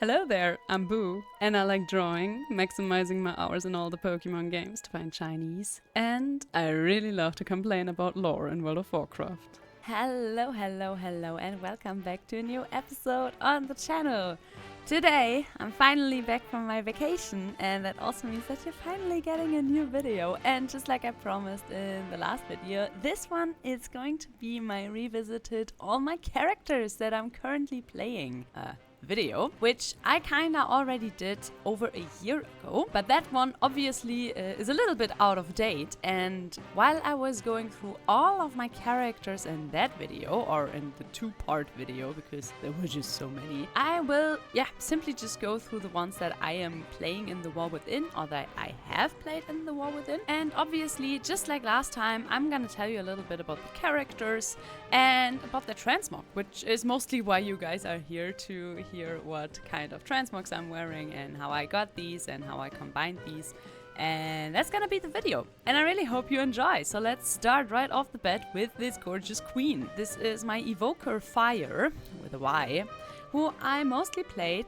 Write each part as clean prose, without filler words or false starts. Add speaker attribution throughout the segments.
Speaker 1: Hello there, I'm Boo, and I like drawing, maximizing my hours in all the Pokemon games to find Chinese, and I really love to complain about lore in World of Warcraft.
Speaker 2: Hello, and welcome back to a new episode on the channel. Today, I'm finally back from my vacation, and that also means that you're finally getting a new video. And just like I promised in the last video, this one is going to be my revisited all my characters that I'm currently playing video, which I kinda already did over a year ago, but that one obviously is a little bit out of date. And while I was going through all of my characters in that video, or in the two-part video, because there were just so many, I will simply just go through the ones that I am playing in the War Within, or that I have played in the War Within. And obviously, just like last time, I'm gonna tell you a little bit about the characters and about the transmog, which is mostly why you guys are here, to hear what kind of transmogs I'm wearing and how I got these and how I combined these. And that's gonna be the video, and I really hope you enjoy. So let's start right off the bat with this gorgeous queen. This is my Evoker Fire, with a Y, who I mostly played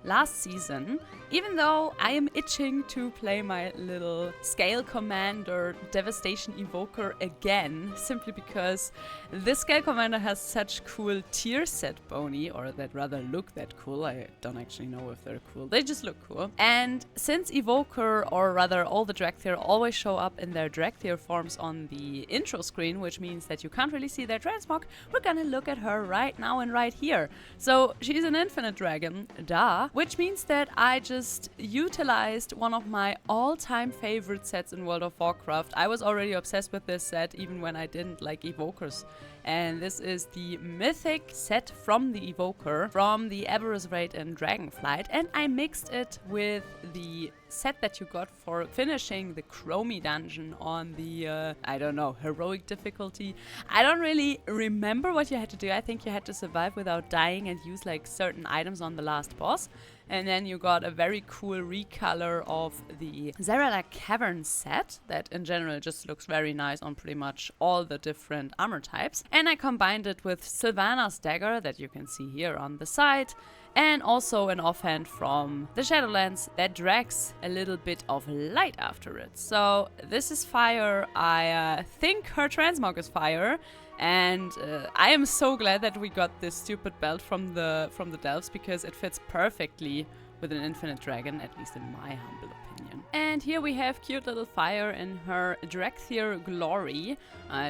Speaker 2: last season, even though I am itching to play my little Scale Commander Devastation Evoker again, simply because this Scale Commander has such cool tier set boni, or that rather look that cool. I don't actually know if they're cool, they just look cool. And since Evoker, or rather all the Dractyr, always show up in their Dractyr forms on the intro screen, which means that you can't really see their transmog, we're gonna look at her right now and right here. So she's an infinite dragon, duh, which means that I just utilized one of my all-time favorite sets in World of Warcraft. I was already obsessed with this set even when I didn't like Evokers. And this is the mythic set from the Evoker, from the Aberrus Raid and Dragonflight, and I mixed it with the set that you got for finishing the Chromie dungeon on the, I don't know, heroic difficulty. I don't really remember what you had to do. I think you had to survive without dying and use like certain items on the last boss. And then you got a very cool recolor of the Zarala Cavern set that in general just looks very nice on pretty much all the different armor types. And I combined it with Sylvanas Dagger that you can see here on the side, and also an offhand from the Shadowlands that drags a little bit of light after it. So this is fire. I think her transmog is fire. And I am so glad that we got this stupid belt from the Delves, because it fits perfectly with an infinite dragon, at least in my humble opinion. And here we have cute little fire in her Dractyr Glory.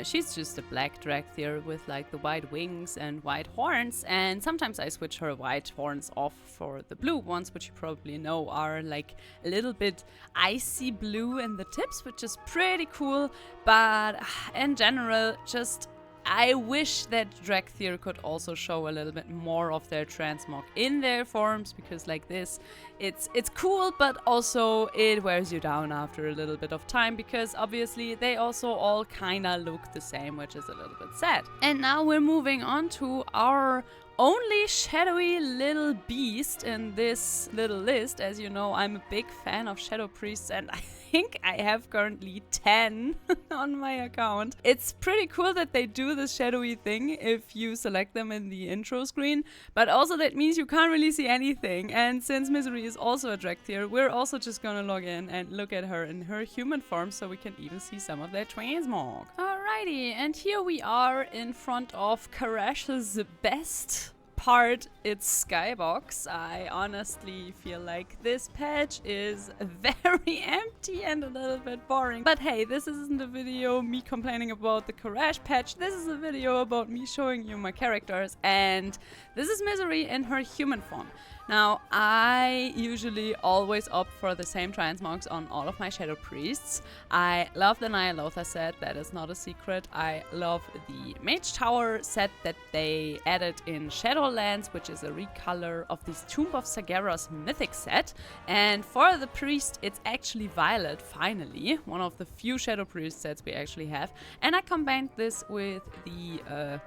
Speaker 2: She's just a black Dractyr with like the white wings and white horns, and sometimes I switch her white horns off for the blue ones, which you probably know are like a little bit icy blue in the tips, which is pretty cool. But in general, just I wish that Dractyr could also show a little bit more of their transmog in their forms, because like this, it's cool, but also it wears you down after a little bit of time, because obviously they also all kinda look the same, which is a little bit sad. And now we're moving on to our only shadowy little beast in this little list. As you know, I'm a big fan of Shadow Priests, and I think I have currently 10 on my account. It's pretty cool that they do this shadowy thing if you select them in the intro screen, but also that means you can't really see anything. And since Misery is also a Dractyr, we're also just gonna log in and look at her in her human form, so we can even see some of their transmog. Alrighty, and here we are in front of Karash's best part, its skybox. I honestly feel like this patch is very empty and a little bit boring. But hey, this isn't a video me complaining about the Karash patch. This is a video about me showing you my characters, and this is Misery in her human form. Now, I usually always opt for the same transmogs on all of my Shadow Priests. I love the Nyalotha set, that is not a secret. I love the Mage Tower set that they added in Shadowlands, which is a recolor of this Tomb of Sagara's mythic set. And for the Priest, it's actually Violet, finally. One of the few Shadow Priest sets we actually have. And I combined this with the,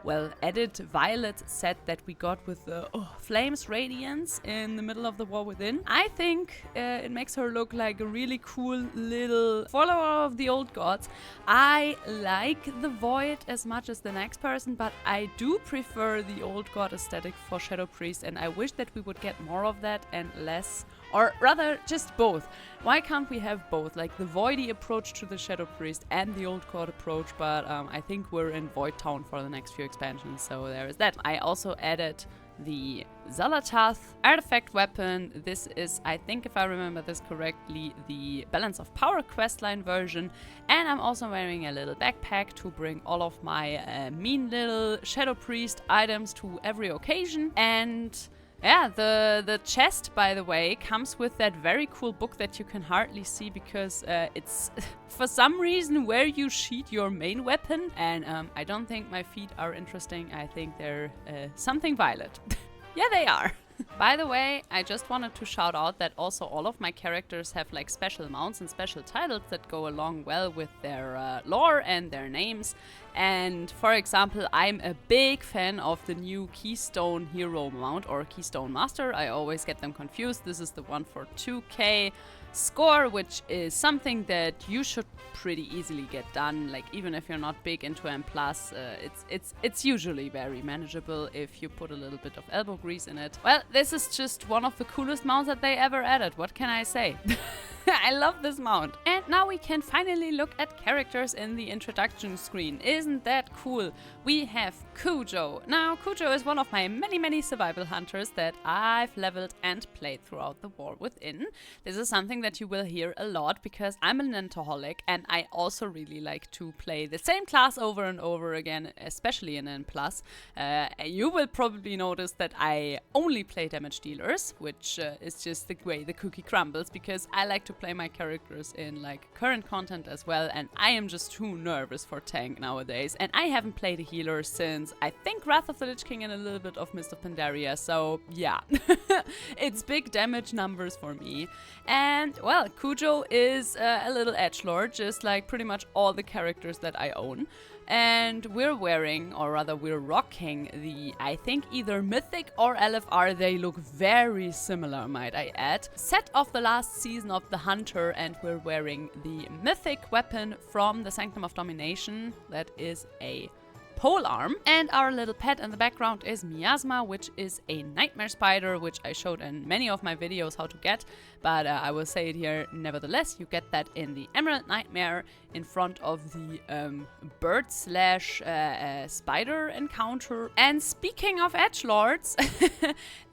Speaker 2: added Violet set that we got with the Flames Radiance
Speaker 1: in the middle of the War Within. I think it makes her look like a really cool little follower of the old gods. I like the Void as much as the next person, but I do prefer the old god aesthetic for Shadow Priest, and I wish that we would get more of that and less, or rather just both. Why can't we have both, like the voidy approach to the Shadow Priest and the old god approach? But I think we're in Void Town for the next few expansions, so there is that. I also added the Zalatath artifact weapon. This is, I think if I remember this correctly, the Balance of Power questline version. And I'm also wearing a little backpack to bring all of my mean little Shadow Priest items to every occasion. And yeah, the chest, by the way, comes with that very cool book that you can hardly see because it's for some reason where you sheet your main weapon. And I don't think my feet are interesting. I think they're something violet. Yeah, they are. By the way, I just wanted to shout out that also all of my characters have like special mounts and special titles that go along well with their lore and their names. And for example, I'm a big fan of the new Keystone Hero mount or Keystone Master. I always get them confused. This is the one for 2k score, which is something that you should pretty easily get done. Like even if you're not big into M+, it's usually very manageable if you put a little bit of elbow grease in it. Well, this is just one of the coolest mounts that they ever added. What can I say? I love this mount. And now we can finally look at characters in the introduction screen. Isn't that cool? We have Cujo. Now, Cujo is one of my many survival hunters that I've leveled and played throughout the War Within. This is something that you will hear a lot because I'm a Nentaholic and I also really like to play the same class over and over again, especially in N+. You will probably notice that I only play damage dealers, which is just the way the cookie crumbles because I like to play my characters in like current content as well, and I am just too nervous for tank nowadays, and I haven't played a healer since I think Wrath of the Lich King and a little bit of Mist of Pandaria, so yeah. It's big damage numbers for me. And well, Cujo is a little edgelord, just like pretty much all the characters that I own. And we're wearing, or rather we're rocking the, I think either Mythic or LFR, they look very similar, might I add, set of the last season of the Hunter, and we're wearing the Mythic weapon from the Sanctum of Domination, that is a pole arm. And our little pet in the background is Miasma, which is a nightmare spider, which I showed in many of my videos how to get, but I will say it here nevertheless. You get that in the Emerald Nightmare in front of the bird slash spider encounter. And speaking of edgelords,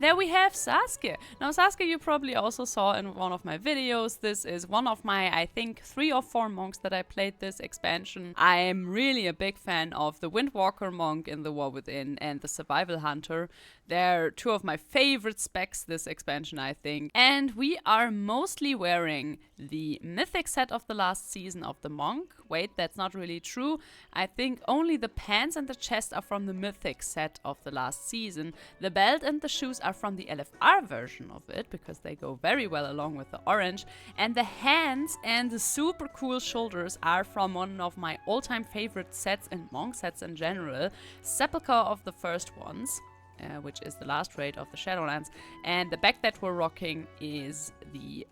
Speaker 1: there we have Sasuke. Now Sasuke you probably also saw in one of my videos. This is one of my, I think, 3 or 4 monks that I played this expansion. I'm really a big fan of the Windwalker monk in the War Within and the Survival Hunter. They're 2 of my favorite specs this expansion, I think. And we are mostly wearing the Mythic set of the last season of the monk. Wait, that's not really true. I think only the pants and the chest are from the Mythic set of the last season. The belt and the shoes are from the LFR version of it, because they go very well along with the orange. And the hands and the super cool shoulders are from one of my all-time favorite sets and monk sets in general, Sepulchre of the First Ones. Which is the last raid of the Shadowlands. And the back that we're rocking is the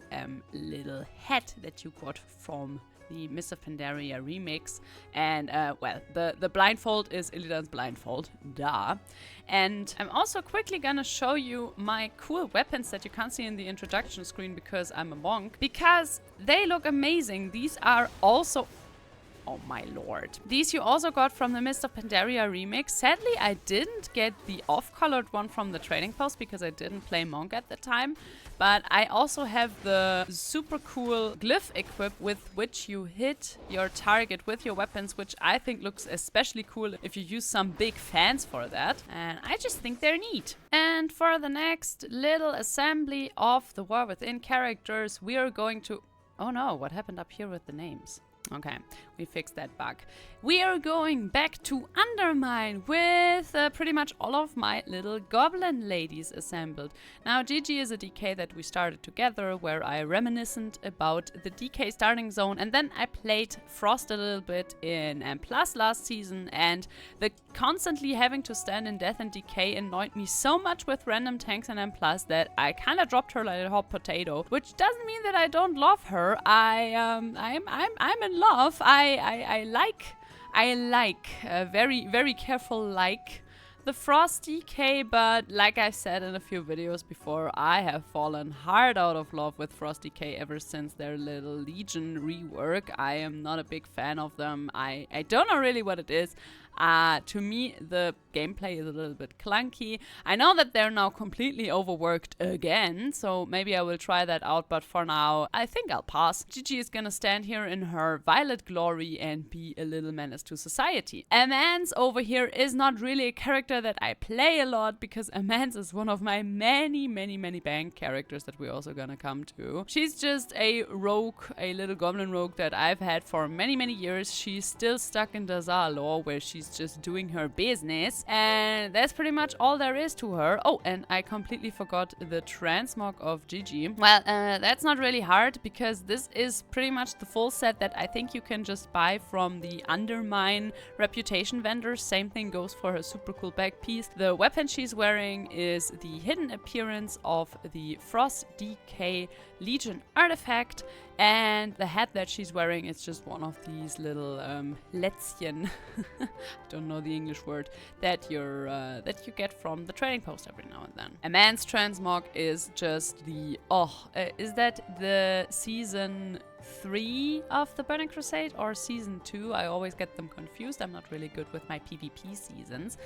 Speaker 1: little hat that you got from the Mist of Pandaria remix. And well, the blindfold is Illidan's blindfold, duh. And I'm also quickly gonna show you my cool weapons that you can't see in the introduction screen because I'm a monk, because they look amazing. These are also, oh my lord. These you also got from the Mist of Pandaria remix. Sadly, I didn't get the off-colored one from the trading post because I didn't play Monk at the time. But I also have the super cool glyph equip with which you hit your target with your weapons, which I think looks especially cool if you use some big fans for that. And I just think they're neat. And for the next little assembly of the War Within characters, we are going to... Oh no, what happened up here with the names? Okay, we fixed that bug. We are going back to Undermine with pretty much all of my little goblin ladies assembled. Now, Gigi is a DK that we started together, where I reminiscent about the DK starting zone, and then I played Frost a little bit in M+ last season, and the constantly having to stand in Death and Decay annoyed me so much with random tanks in M+ that I kind of dropped her like a hot potato, which doesn't mean that I don't love her. I'm in love. I like very careful like the Frost DK, but like I said in a few videos before, I have fallen hard out of love with Frost DK ever since their little Legion rework. I am not a big fan of them. I don't know really what it is. To me, the gameplay is a little bit clunky. I know that they're now completely overworked again, so maybe I will try that out, but for now, I think I'll pass. Gigi is gonna stand here in her violet glory and be a little menace to society. Amance over here is not really a character that I play a lot, because Amance is one of my many bank characters that we're also gonna come to. She's just a rogue, a little goblin rogue that I've had for many years. She's still stuck in Dazar lore, where she's just doing her business, and that's pretty much all there is to her. Oh, and I completely forgot the transmog of Gigi. Well, that's not really hard, because this is pretty much the full set that I think you can just buy from the Undermine Reputation vendors. Same thing goes for her super cool back piece. The weapon she's wearing is the hidden appearance of the Frost DK Legion artifact, and the hat that she's wearing is just one of these little Lätzchen, don't know the English word, that you get from the trading post every now and then. Amance transmog is just the is that the season 3 of the Burning Crusade or season 2? I always get them confused. I'm not really good with my PvP seasons.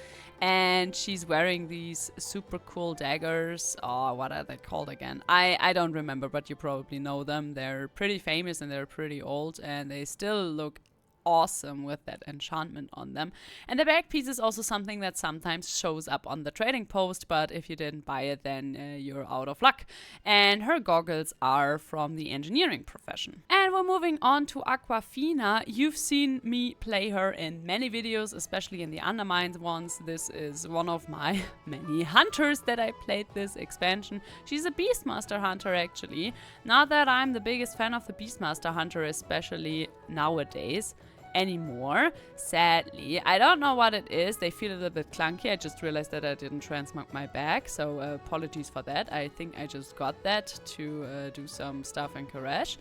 Speaker 1: And she's wearing these super cool daggers. Oh, what are they called again? I don't remember, but you probably know them. They're pretty famous and they're pretty old, and they still look awesome with that enchantment on them. And the back piece is also something that sometimes shows up on the trading post, but if you didn't buy it, then you're out of luck. And her goggles are from the engineering profession. And we're moving on to Aquafina. You've seen me play her in many videos, especially in the Undermined ones. This is one of my many hunters that I played this expansion. She's a Beastmaster hunter, actually. Not that I'm the biggest fan of the Beastmaster hunter, especially nowadays anymore, sadly. I don't know what it is. They feel a little bit clunky. I just realized that I didn't transmog my bag, so apologies for that. I think I just got that to do some stuff in Koresh.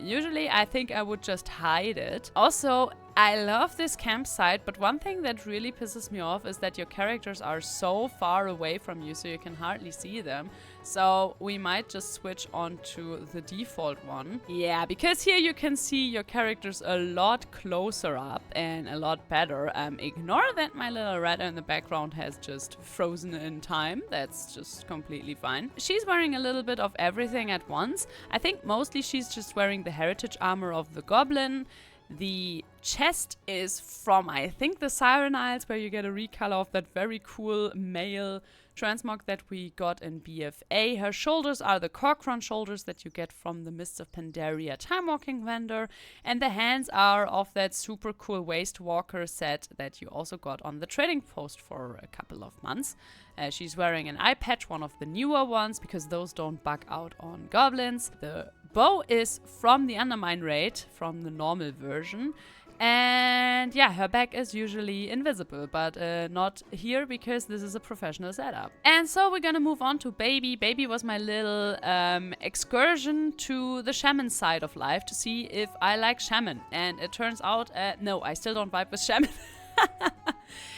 Speaker 1: Usually I think I would just hide it. Also, I love this campsite, but one thing that really pisses me off is that your characters are so far away from you, so you can hardly see them. So we might just switch on to the default one. Yeah, because here you can see your characters a lot closer up and a lot better. Ignore that my little rat in the background has just frozen in time. That's just completely fine. She's wearing a little bit of everything at once. I think mostly she's just wearing the heritage armor of the Goblin. The chest is from, I think, the Siren Isles, where you get a recolor of that very cool male transmog that we got in BFA. Her shoulders are the Corcoran shoulders that you get from the Mists of Pandaria time walking vendor, and the hands are of that super cool Waste Walker set that you also got on the trading post for a couple of months. She's wearing an eye patch, one of the newer ones, because those don't bug out on goblins. The bow is from the Undermine raid, from the normal version. And yeah, her back is usually invisible, but not here because this is a professional setup. And so we're gonna move on to Baby. Baby was my little excursion to the shaman side of life to see if I like shaman. And it turns out, no, I still don't vibe with shaman.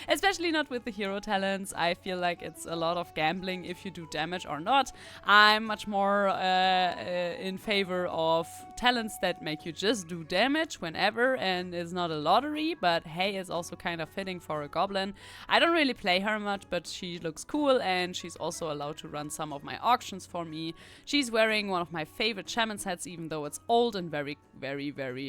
Speaker 1: Especially not with the hero talents. I feel like it's a lot of gambling if you do damage or not. I'm much more in favor of talents that make you just do damage whenever and is not a lottery, but hey, it's also kind of fitting for a goblin. I don't really play her much, but she looks cool, and she's also allowed to run some of my auctions for me. She's wearing one of my favorite shaman sets, even though it's old and very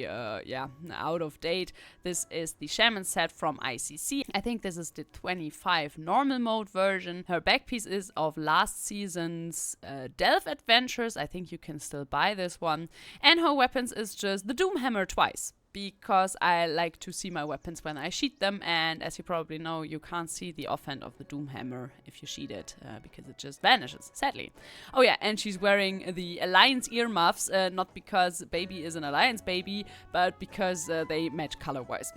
Speaker 1: out of date. This is the shaman set from ICC. I think this is the 25 normal mode version. Her back piece is of last season's Delve Adventures. I think you can still buy this one. And her weapons is just the Doomhammer twice. because I like to see my weapons when I sheath them, and as you probably know, you can't see the offhand of the Doomhammer if you sheath it, because it just vanishes, sadly. Oh yeah, and she's wearing the Alliance earmuffs, not because baby is an Alliance baby, but because they match color-wise.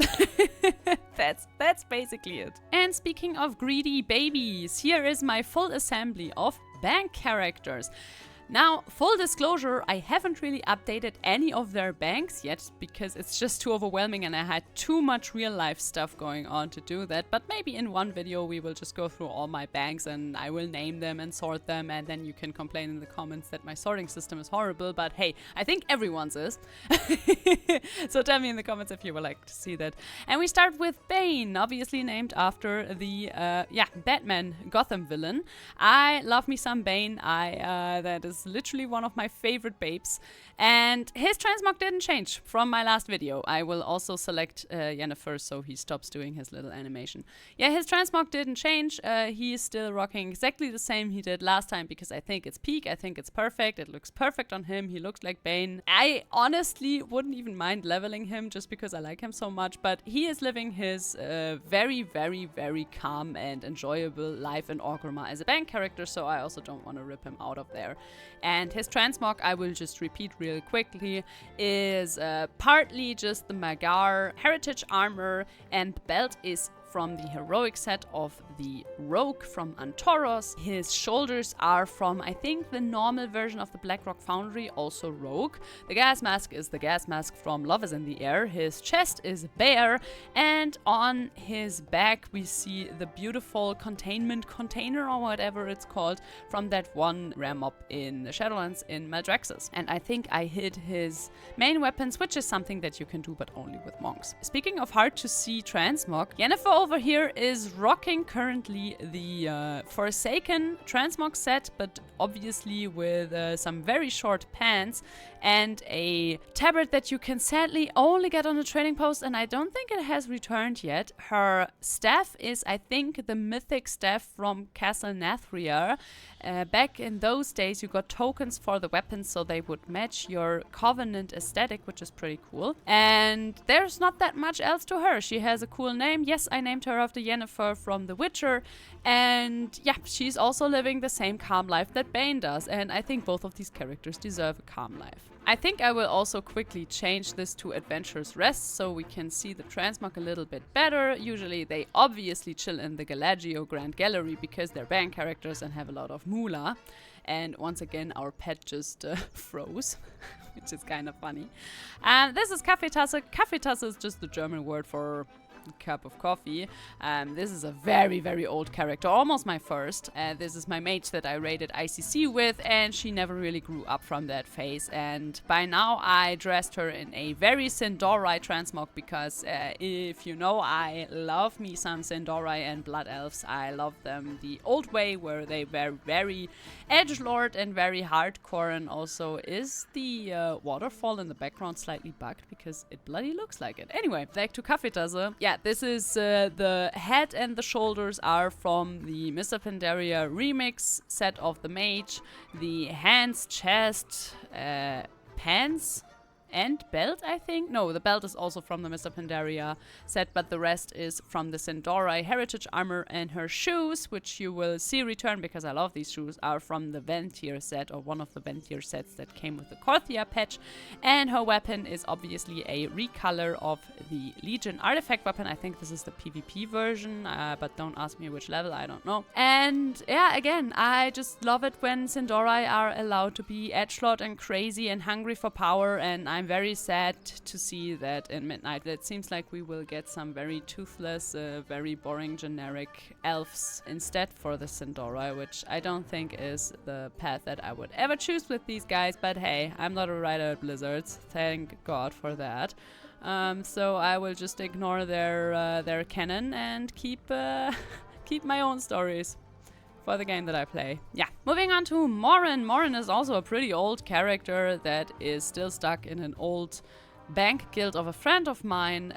Speaker 1: That's basically it. And speaking of greedy babies, here is my full assembly of bank characters. Now, full disclosure, I haven't really updated any of their banks yet because it's just too overwhelming and I had too much real life stuff going on to do that. But maybe in one video we will just go through all my banks and I will name them and sort them, and then you can complain in the comments that my sorting system is horrible. But hey, I think everyone's is. So tell me in the comments if you would like to see that. And we start with Bane, obviously named after the Batman Gotham villain. I love me some Bane. That is literally one of my favorite babes, and his transmog didn't change from my last video. I will also select Yennefer so he stops doing his little animation. Yeah, his transmog didn't change. He is still rocking exactly the same he did last time because I think it's peak. I think it's perfect. It looks perfect on him. He looks like Bane. I honestly wouldn't even mind leveling him just because I like him so much, but he is living his very, very, very calm and enjoyable life in Orgrimmar as a bank character, so I also don't want to rip him out of there. And his transmog, I will just repeat real quickly, is partly just the Magar heritage armor, and the belt is from the heroic set of the Rogue from Antoros. His shoulders are from, I think, the normal version of the Blackrock Foundry, also Rogue. The gas mask is the gas mask from Love is in the Air. His chest is bare, and on his back we see the beautiful containment container, or whatever it's called, from that one rare mob in the Shadowlands in Maldraxxus. And I think I hid his main weapons, which is something that you can do but only with monks. Speaking of hard to see transmog, Yennefer over here is rocking currently the Forsaken transmog set, but obviously with some very short pants and a tabard that you can sadly only get on a trading post, and I don't think it has returned yet. Her staff is, I think, the mythic staff from Castle Nathria. Back in those days you got tokens for the weapons so they would match your Covenant aesthetic, which is pretty cool. And there's not that much else to her. She has a cool name. Yes, I named her after Yennefer from The Witcher. And yeah, she's also living the same calm life that Bane does. And I think both of these characters deserve a calm life. I think I will also quickly change this to Adventurous Rest so we can see the transmog a little bit better. Usually they obviously chill in the Galagio Grand Gallery because they're band characters and have a lot of moolah. And once again our pet just froze, which is kind of funny. And this is Kaffeetasse. Kaffeetasse is just the German word for cup of coffee. This is a very, very old character, almost my first. This is my mage that I raided ICC with, and she never really grew up from that phase. And by now I dressed her in a very Sindorai transmog because if you know, I love me some Sindorai and Blood Elves. I love them the old way where they were very edgelord and very hardcore, and also is the waterfall in the background slightly bugged because it bloody looks like it. Anyway, back to Kaffeetasse. Yeah, this is the head and the shoulders are from the Mr. Pandaria remix set of the mage. The hands, chest, pants and belt, I think. No, the belt is also from the Mr. Pandaria set, but the rest is from the Sindorai heritage armor, and her shoes, which you will see return because I love these shoes, are from the Ventier set, or one of the Ventier sets that came with the Korthia patch. And her weapon is obviously a recolor of the Legion artifact weapon. I think this is the PvP version, but don't ask me which level, I don't know. And yeah, again, I just love it when Sindorai are allowed to be edgelord and crazy and hungry for power, and I'm very sad to see that in Midnight it seems like we will get some very toothless, very boring generic elves instead for the Sindorai, which I don't think is the path that I would ever choose with these guys, but hey, I'm not a writer at Blizzards, thank God for that. So I will just ignore their canon and keep my own stories for the game that I play. Yeah. Moving on to Morin. Morin is also a pretty old character that is still stuck in an old bank guild of a friend of mine.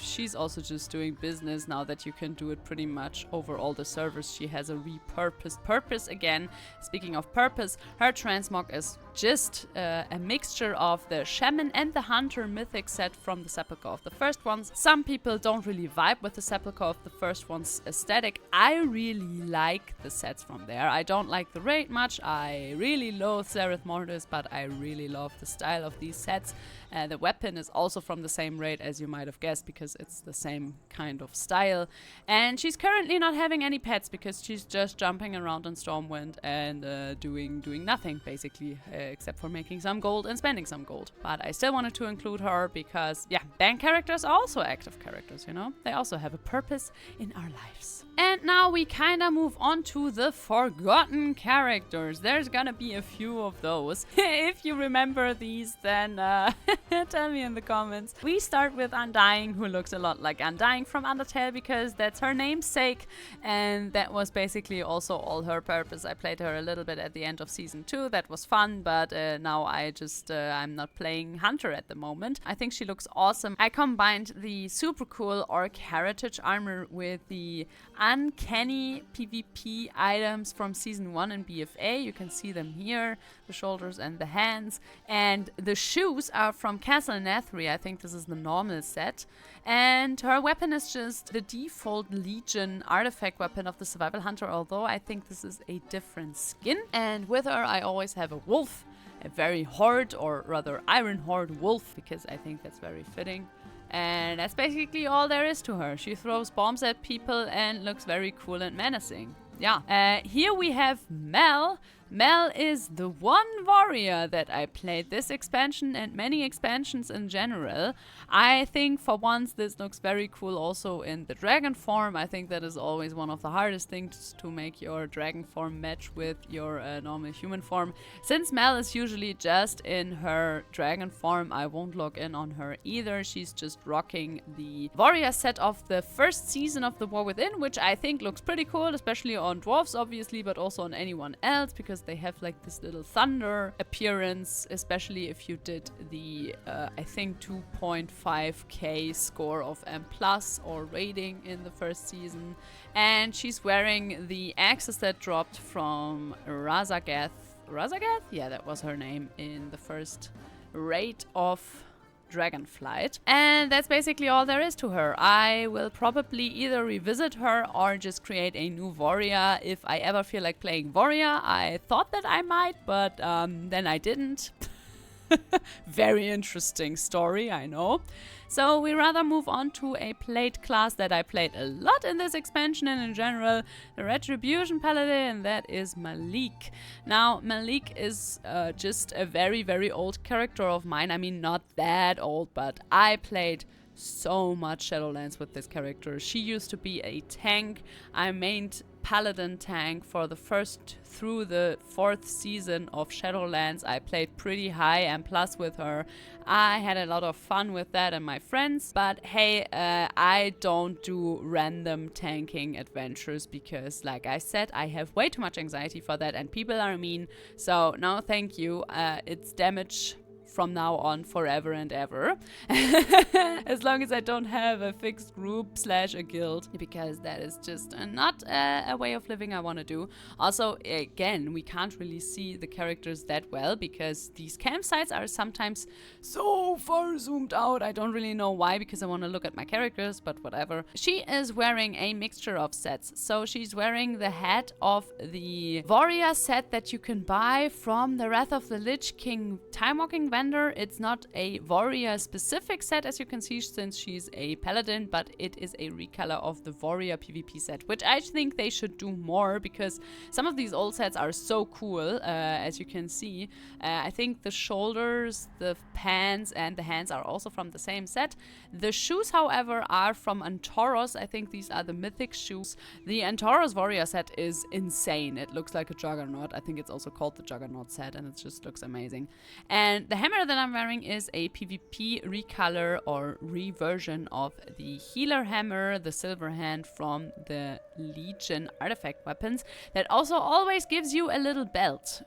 Speaker 1: She's also just doing business now that you can do it pretty much over all the servers. She has a repurposed purpose again. Speaking of purpose, her transmog is just a mixture of the shaman and the hunter mythic set from the Sepulchre of the first ones. Some people don't really vibe with the Sepulchre of the first one's aesthetic. I really like the sets from there. I don't like the raid much. I really loathe Zereth Mortis, but I really love the style of these sets. The weapon is also from the same raid, as you might have guessed, because it's the same kind of style. And she's currently not having any pets because she's just jumping around in Stormwind and doing nothing, basically, except for making some gold and spending some gold. But I still wanted to include her because, yeah, bank characters are also active characters, you know? They also have a purpose in our lives. And now we kinda move on to the forgotten characters. There's gonna be a few of those. If you remember these, then tell me in the comments. We start with Undying, who looks a lot like Undying from Undertale because that's her namesake, and that was basically also all her purpose. I played her a little bit at the end of season 2. That was fun, but now I'm not playing Hunter at the moment. I think she looks awesome. I combined the super cool Orc Heritage armor with the uncanny PvP items from season 1 in BFA. You can see them here, the shoulders and the hands. And the shoes are from Castle Nathri. I think this is the normal set. And her weapon is just the default Legion artifact weapon of the Survival Hunter, although I think this is a different skin. And with her I always have a wolf, a very horde, or rather Iron Horde wolf, because I think that's very fitting. And that's basically all there is to her. She throws bombs at people and looks very cool and menacing. Yeah. Here we have Mel. Mel is the one warrior that I played this expansion and many expansions in general. I think for once this looks very cool also in the dragon form. I think that is always one of the hardest things to make your dragon form match with your normal human form. Since Mel is usually just in her dragon form, I won't log in on her either. She's just rocking the warrior set of the first season of The War Within, which I think looks pretty cool, especially on dwarves obviously, but also on anyone else, because they have like this little thunder appearance, especially if you did the I think 2.5k score of M+ or rating in the first season. And she's wearing the axes that dropped from Razagath? Yeah, that was her name in the first raid of Dragonflight. And that's basically all there is to her. I will probably either revisit her or just create a new warrior if I ever feel like playing warrior. I thought that I might, but then I didn't. Very interesting story, I know. So we rather move on to a played class that I played a lot in this expansion and in general, the Retribution paladin, and that is Malik. Now, Malik is just a very, very old character of mine. I mean, not that old, but I played so much Shadowlands with this character. She used to be a tank. I mained paladin tank for the first through the 4th season of Shadowlands. I played pretty high and plus with her. I had a lot of fun with that and my friends, but hey, I don't do random tanking adventures because, like I said, I have way too much anxiety for that and people are mean, so no thank you. It's damage from now on forever and ever. As long as I don't have a fixed group / a guild, because that is just not a way of living I want to do. Also, again, we can't really see the characters that well because these campsites are sometimes so far zoomed out. I don't really know why, because I want to look at my characters, but whatever. She is wearing a mixture of sets. So she's wearing the hat of the warrior set that you can buy from the Wrath of the Lich King Time Walking Vendor. It's not a warrior specific set, as you can see, since she's a paladin, but it is a recolor of the warrior PvP set, which I think they should do more because some of these old sets are so cool, as you can see. I think the shoulders, the pants and the hands are also from the same set. The shoes, however, are from Antoros. I think these are the mythic shoes. The Antoros warrior set is insane. It looks like a juggernaut. I think it's also called the juggernaut set and it just looks amazing. And the hammer hammer that I'm wearing is a PvP recolor or reversion of the healer hammer, the silver hand from the Legion artifact weapons, that also always gives you a little belt.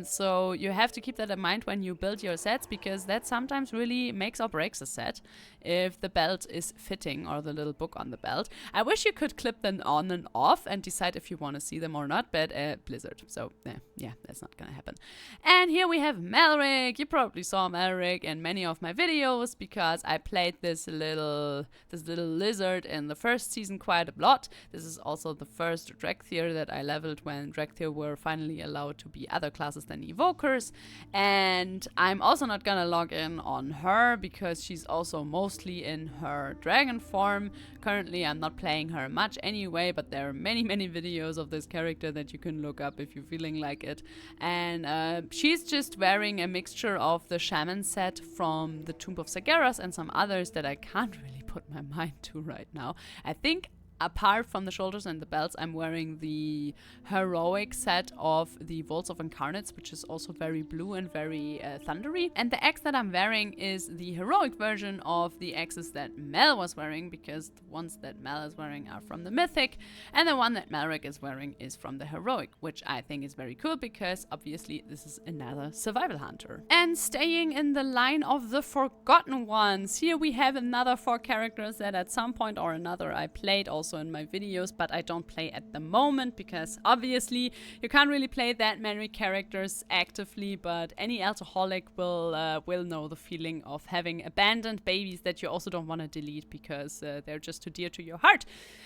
Speaker 1: So you have to keep that in mind when you build your sets, because that sometimes really makes or breaks a set if the belt is fitting, or the little book on the belt. I wish you could clip them on and off and decide if you want to see them or not, but Blizzard. So yeah, that's not gonna happen. And here we have Malric. You probably saw Malric in many of my videos because I played this little lizard in the first season quite a lot. This is also the first Drakthir that I leveled when Drakthir were finally allowed to be other classes than Evokers. And I'm also not gonna log in on her because she's also mostly in her dragon form. Currently I'm not playing her much anyway, but there are many videos of this character that you can look up if you're feeling like it. And she's just wearing a mixture of the shaman set from the Tomb of Sargeras and some others that I can't really put my mind to right now. I think apart from the shoulders and the belts, I'm wearing the heroic set of the Vaults of Incarnates, which is also very blue and very thundery. And the axe that I'm wearing is the heroic version of the axes that Mel was wearing, because the ones that Mel is wearing are from the mythic, and the one that Malric is wearing is from the heroic, which I think is very cool because obviously this is another survival hunter. And staying in the line of the forgotten ones, here we have another 4 characters that at some point or another I played also in my videos, but I don't play at the moment because obviously you can't really play that many characters actively, but any alcoholic will know the feeling of having abandoned babies that you also don't want to delete because they're just too dear to your heart.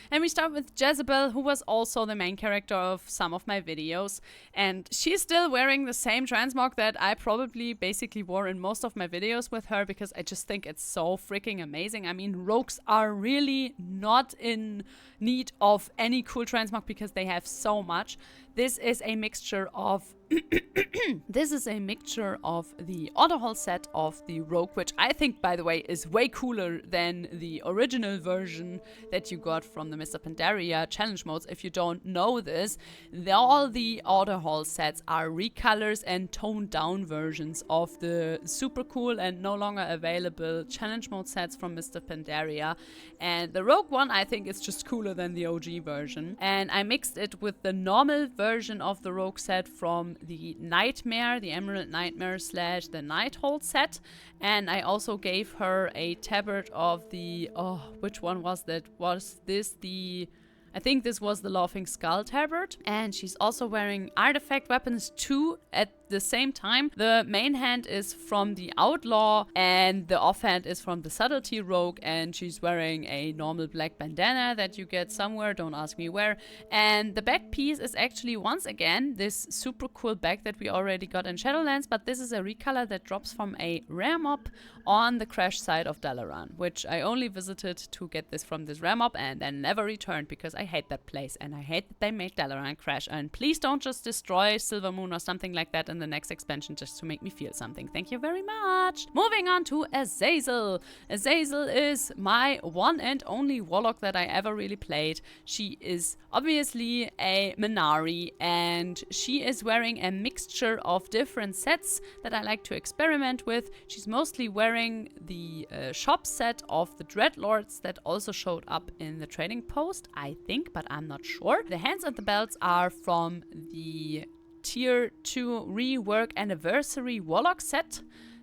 Speaker 1: And we start with Jezebel, who was also the main character of some of my videos, and she's still wearing the same transmog that I probably basically wore in most of my videos with her, because I just think it's so freaking amazing. I mean, rogues are really not in need of any cool transmog because they have so much. This is a mixture of this is a mixture of the Autohaul set of the Rogue, which I think, by the way, is way cooler than the original version that you got from the Mr. Pandaria challenge modes. If you don't know this, all the Autohaul sets are recolors and toned down versions of the super cool and no longer available challenge mode sets from Mr. Pandaria. And the Rogue one, I think, is just cooler than the OG version. And I mixed it with the normal version of the Rogue set from the Nightmare, the Emerald Nightmare / the Nighthold set. And I also gave her a tabard of the, which one was that? Was this the, I think this was the Laughing Skull tabard. And she's also wearing artifact weapons too at the same time. The main hand is from the Outlaw and the offhand is from the Subtlety Rogue, and she's wearing a normal black bandana that you get somewhere, don't ask me where. And the back piece is actually once again this super cool bag that we already got in Shadowlands, but this is a recolor that drops from a rare mob on the crash side of Dalaran, which I only visited to get this from this rare mob and then never returned because I hate that place and I hate that they made Dalaran crash. And please don't just destroy Silvermoon or something like that in the next expansion just to make me feel something. Thank you very much. Moving on to Azazel. Azazel is my one and only warlock that I ever really played. She is obviously a Minari and she is wearing a mixture of different sets that I like to experiment with. She's mostly wearing the shop set of the Dreadlords that also showed up in the trading post, I think, but I'm not sure. The hands and the belts are from the Tier 2 rework anniversary warlock set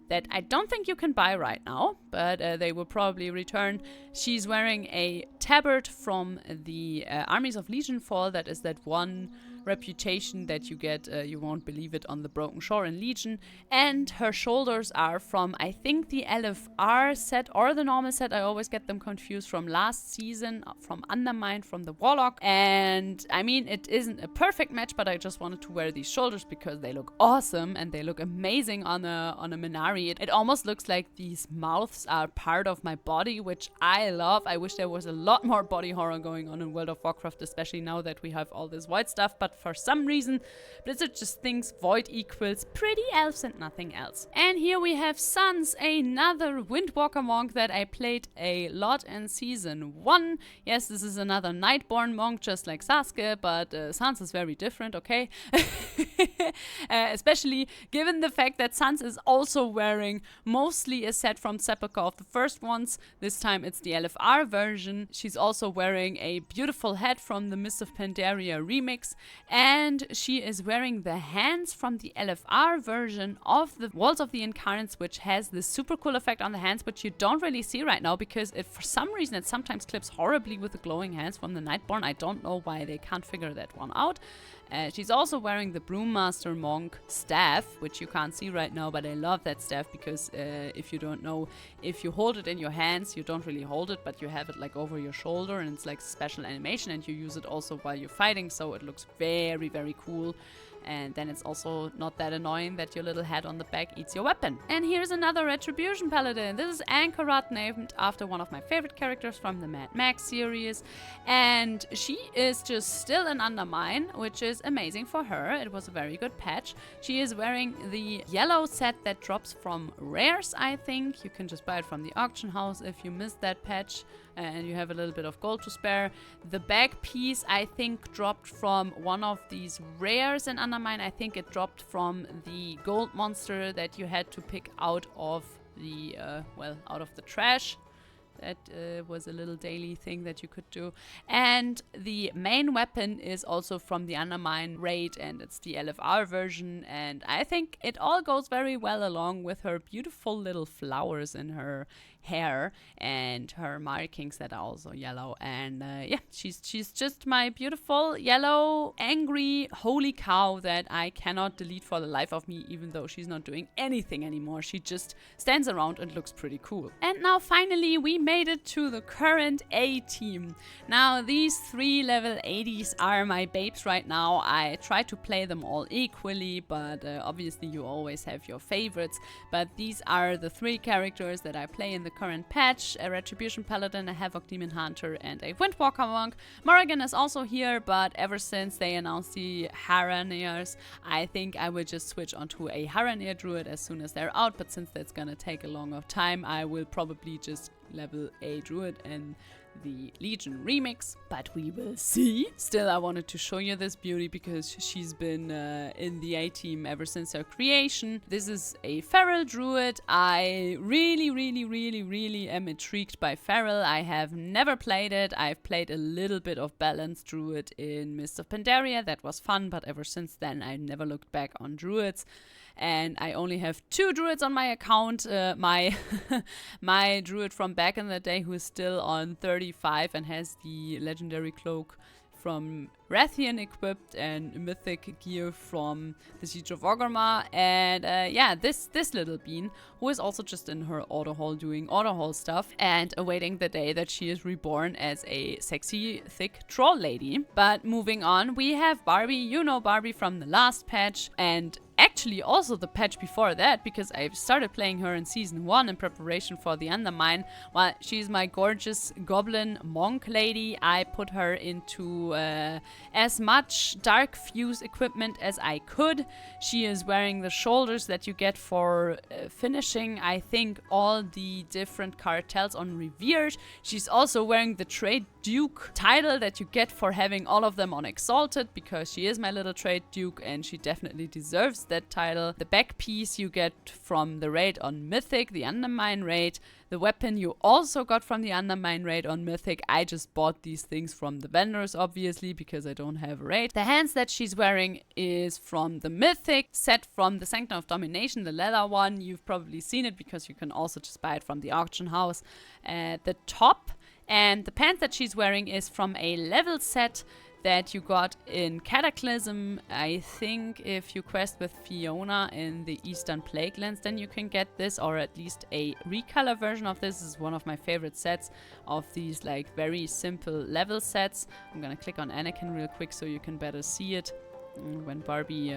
Speaker 1: that I don't think you can buy right now, but they will probably return. She's wearing a tabard from the Armies of Legionfall. That is that one reputation that you get, you won't believe it, on the Broken Shore in Legion. And her shoulders are from, I think, the LFR set or the normal set. I always get them confused, from last season, from Undermined, from the Warlock. And I mean, it isn't a perfect match, but I just wanted to wear these shoulders because they look awesome and they look amazing on a Minari. It almost looks like these mouths are part of my body, which I love. I wish there was a lot more body horror going on in World of Warcraft, especially now that we have all this white stuff, but god for some reason. Blizzard just thinks void equals pretty elves and nothing else. And here we have Sans, another Windwalker monk that I played a lot in Season 1. Yes, this is another Nightborn monk just like Sasuke, but Sans is very different, okay? Especially given the fact that Sans is also wearing mostly a set from Sepulchre of the first ones. This time it's the LFR version. She's also wearing a beautiful hat from the Mist of Pandaria remix, and she is wearing the hands from the LFR version of the Walls of the Incarnates, which has this super cool effect on the hands, which you don't really see right now because for some reason it sometimes clips horribly with the glowing hands from the Nightborn. I don't know why they can't figure that one out. She's also wearing the Brewmaster Monk staff, which you can't see right now, but I love that staff because if you don't know, if you hold it in your hands, you don't really hold it, but you have it like over your shoulder, and it's like special animation, and you use it also while you're fighting, so it looks very, very cool. And then it's also not that annoying that your little head on the back eats your weapon. And here's another Retribution paladin. This is Ankarat, named after one of my favorite characters from the Mad Max series. And she is just still an Undermine, which is amazing for her. It was a very good patch. She is wearing the yellow set that drops from rares, I think. You can just buy it from the auction house if you missed that patch and you have a little bit of gold to spare. The back piece, I think, dropped from one of these rares in Undermine. I think it dropped from the gold monster that you had to pick out of the, out of the trash. That was a little daily thing that you could do. And the main weapon is also from the Undermine raid, and it's the LFR version. And I think it all goes very well along with her beautiful little flowers in her hair and her markings that are also yellow. And yeah, she's just my beautiful yellow angry holy cow that I cannot delete for the life of me, even though she's not doing anything anymore. She just stands around and looks pretty cool. And now finally we made it to the current A team. Now these 3 level 80s are my babes right now. I try to play them all equally, but obviously you always have your favorites. But these are the 3 characters that I play in the current patch: a Retribution Paladin, a Havoc Demon Hunter, and a Windwalker Monk. Morrigan is also here, but ever since they announced the Haraniers, I think I will just switch onto a Haranier Druid as soon as they're out, but since that's gonna take a longer time, I will probably just level a Druid and the Legion remix, but we will see. Still, I wanted to show you this beauty because she's been in the A team ever since her creation. This is a Feral Druid. I really am intrigued by Feral. I have never played it. I've played a little bit of Balanced Druid in Mist of Pandaria. That was fun, but ever since then I never looked back on Druids. And I only have 2 druids on my account. My druid from back in the day, who is still on 35 and has the legendary cloak from Rathian equipped and mythic gear from the Siege of Orgrimmar. And yeah, this little bean, who is also just in her autohaul doing autohaul stuff and awaiting the day that she is reborn as a sexy, thick troll lady. But moving on, we have Barbie. You know Barbie from the last patch, and actually also the patch before that, because I started playing her in Season 1 in preparation for the Undermine. Well, she's my gorgeous Goblin monk lady. I put her into as much dark fuse equipment as I could. She is wearing the shoulders that you get for finishing, I think, all the different cartels on Revered. She's also wearing the Trade Duke title that you get for having all of them on Exalted, because she is my little Trade Duke and she definitely deserves that title. The back piece you get from the raid on Mythic, the Undermine raid. The weapon you also got from the Undermine raid on Mythic. I just bought these things from the vendors, obviously, because I don't have a raid. The hands that she's wearing is from the Mythic set from the Sanctum of Domination, the leather one. You've probably seen it because you can also just buy it from the auction house. The top and the pants that she's wearing is from a level set that you got in Cataclysm. I think if you quest with Fiona in the Eastern Plaguelands, then you can get this, or at least a recolor version of this. This is one of my favorite sets of these like very simple level sets. I'm gonna click on Anakin real quick so you can better see it when Barbie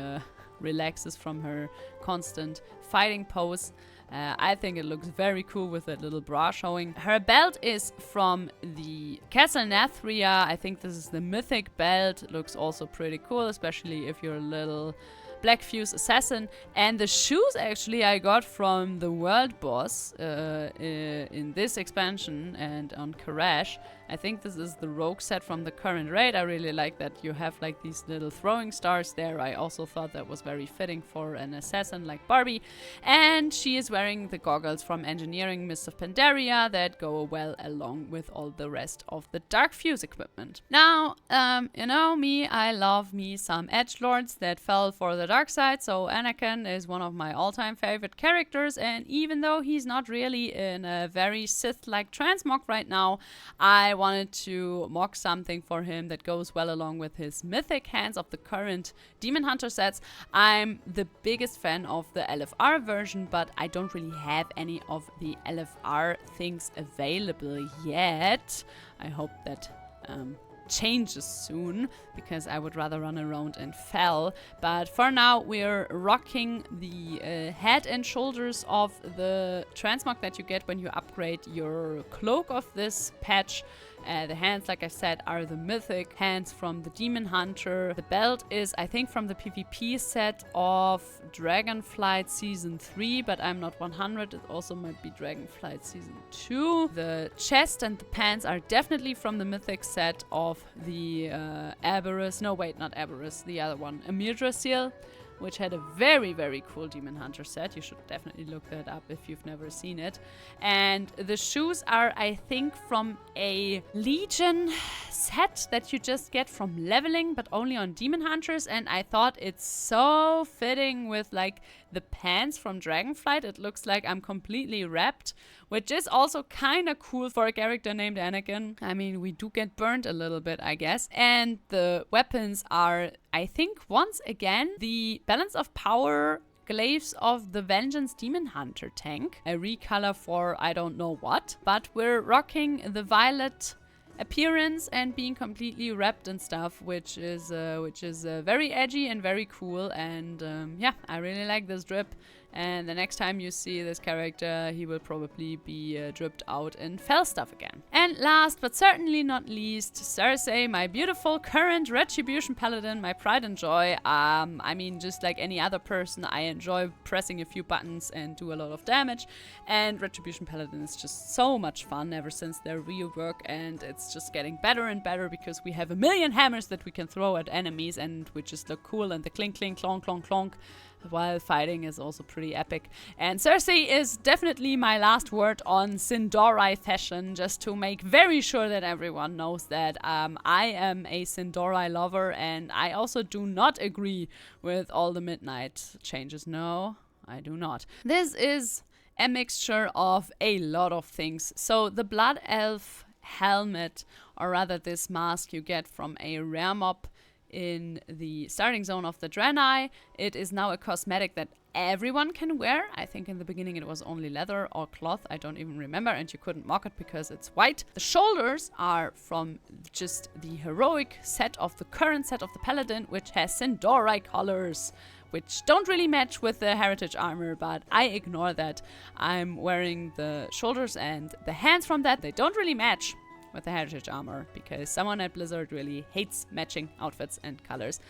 Speaker 1: relaxes from her constant fighting pose. I think it looks very cool with that little bra showing. Her belt is from the Castle Nathria. I think this is the mythic belt. It looks also pretty cool, especially if you're a little Black Fuse assassin. And the shoes actually I got from the world boss in this expansion and on Karash. I think this is the rogue set from the current raid. I really like that you have like these little throwing stars there. I also thought that was very fitting for an assassin like Barbie. And she is wearing the goggles from Engineering Mist of Pandaria that go well along with all the rest of the Dark Fuse equipment. Now, you know me, I love me some edgelords that fell for the dark side, so Anakin is one of my all-time favorite characters, and even though he's not really in a very Sith-like transmog right now, I wanted to mock something for him that goes well along with his mythic hands of the current Demon Hunter sets. I'm the biggest fan of the LFR version, but I don't really have any of the LFR things available yet. I hope that changes soon, because I would rather run around and fell. But for now, we're rocking the head and shoulders of the transmog that you get when you upgrade your cloak of this patch. The hands, like I said, are the mythic hands from the Demon Hunter. The belt is, I think, from the PvP set of Dragonflight Season 3, but I'm not 100. It also might be Dragonflight Season 2. The chest and the pants are definitely from the mythic set of the Aberrus. No, wait, not Aberrus. The other one. Yggdrasil, which had a very, very cool Demon Hunter set. You should definitely look that up if you've never seen it. And the shoes are, I think, from a Legion set that you just get from leveling, but only on Demon Hunters. And I thought it's so fitting with, like, the pants from Dragonflight. It looks like I'm completely wrapped, which is also kind of cool for a character named Anakin. I mean, we do get burned a little bit, I guess. And the weapons are, I think, once again, the Balance of Power Glaives of the Vengeance Demon Hunter tank. A recolor for I don't know what. But we're rocking the violet appearance and being completely wrapped and stuff, which is very edgy and very cool. And yeah, I really like this drip. And the next time you see this character, he will probably be dripped out in fell stuff again. And last but certainly not least, Cersei, my beautiful current Retribution paladin, my pride and joy. I mean, just like any other person, I enjoy pressing a few buttons and do a lot of damage. And Retribution paladin is just so much fun ever since their rework, and it's just getting better and better because we have a million hammers that we can throw at enemies and we just look cool, and the clink clink clonk clonk clonk while fighting is also pretty epic. And Cersei is definitely my last word on Sindorai fashion, just to make very sure that everyone knows that I am a Sindorai lover, and I also do not agree with all the midnight changes. No, I do not. This is a mixture of a lot of things. So the Blood Elf helmet, or rather this mask you get from a rare mob in the starting zone of the Draenei. It is now a cosmetic that everyone can wear. I think in the beginning it was only leather or cloth, I don't even remember, and you couldn't mock it because it's white. The shoulders are from just the heroic set of the current set of the Paladin, which has Sindorai colors, which don't really match with the heritage armor, but I ignore that. I'm wearing the shoulders and the hands from that. They don't really match with the heritage armor because someone at Blizzard really hates matching outfits and colors.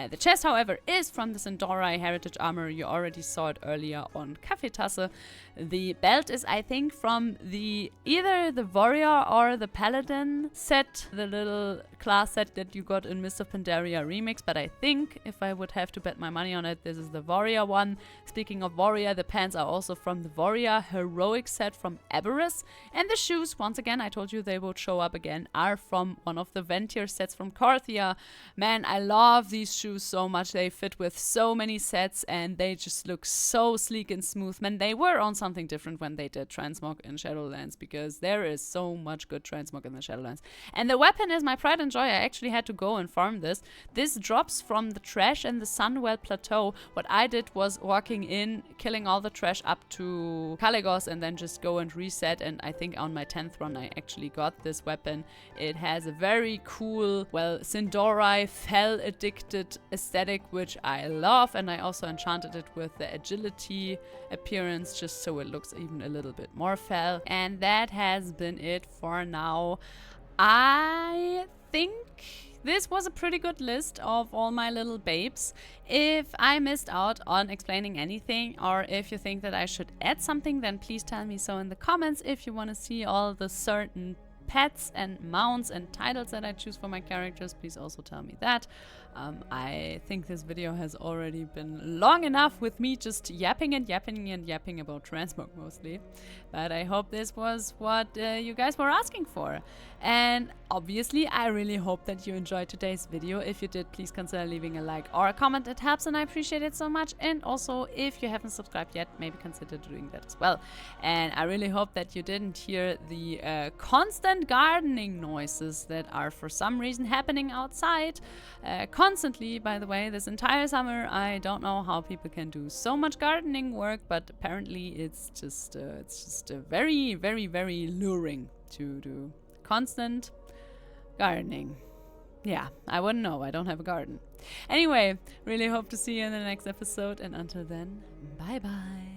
Speaker 1: The chest, however, is from the Sindorai heritage armor. You already saw it earlier on Kaffeetasse. The belt is, I think, from either the warrior or the paladin set, the little class set that you got in Mist of Pandaria remix, but I think if I would have to bet my money on it, this is the warrior one. Speaking of warrior, the pants are also from the warrior heroic set from Aberrus, and the shoes, once again, I told you they would show up again, are from one of the Ventier sets from Korthia. Man, I love these shoes so much. They fit with so many sets and they just look so sleek and smooth. Man, they were on something different when they did Transmog in Shadowlands, because there is so much good Transmog in the Shadowlands. And the weapon is my pride and joy. I actually had to go and farm this. This drops from the trash and the Sunwell Plateau. What I did was walking in, killing all the trash up to Caligos, and then just go and reset. And I think on my 10th run I actually got this this weapon. It has a very cool, well, Sindori fell addicted aesthetic, which I love, and I also enchanted it with the agility appearance just so it looks even a little bit more fell. And that has been it for now. I think this was a pretty good list of all my little babes. If I missed out on explaining anything, or if you think that I should add something, then please tell me so in the comments. If you want to see all the certain pets and mounts and titles that I choose for my characters, please also tell me that. I think this video has already been long enough with me just yapping and yapping and yapping about Transmog mostly. But I hope this was what you guys were asking for. And obviously, I really hope that you enjoyed today's video. If you did, please consider leaving a like or a comment. It helps and I appreciate it so much. And also, if you haven't subscribed yet, maybe consider doing that as well. And I really hope that you didn't hear the constant gardening noises that are for some reason happening outside. Constantly, by the way, this entire summer. I don't know how people can do so much gardening work, but apparently it's just very, very, very luring to do constant gardening. Yeah, I wouldn't know. I don't have a garden. Anyway, really hope to see you in the next episode, and until then, bye bye.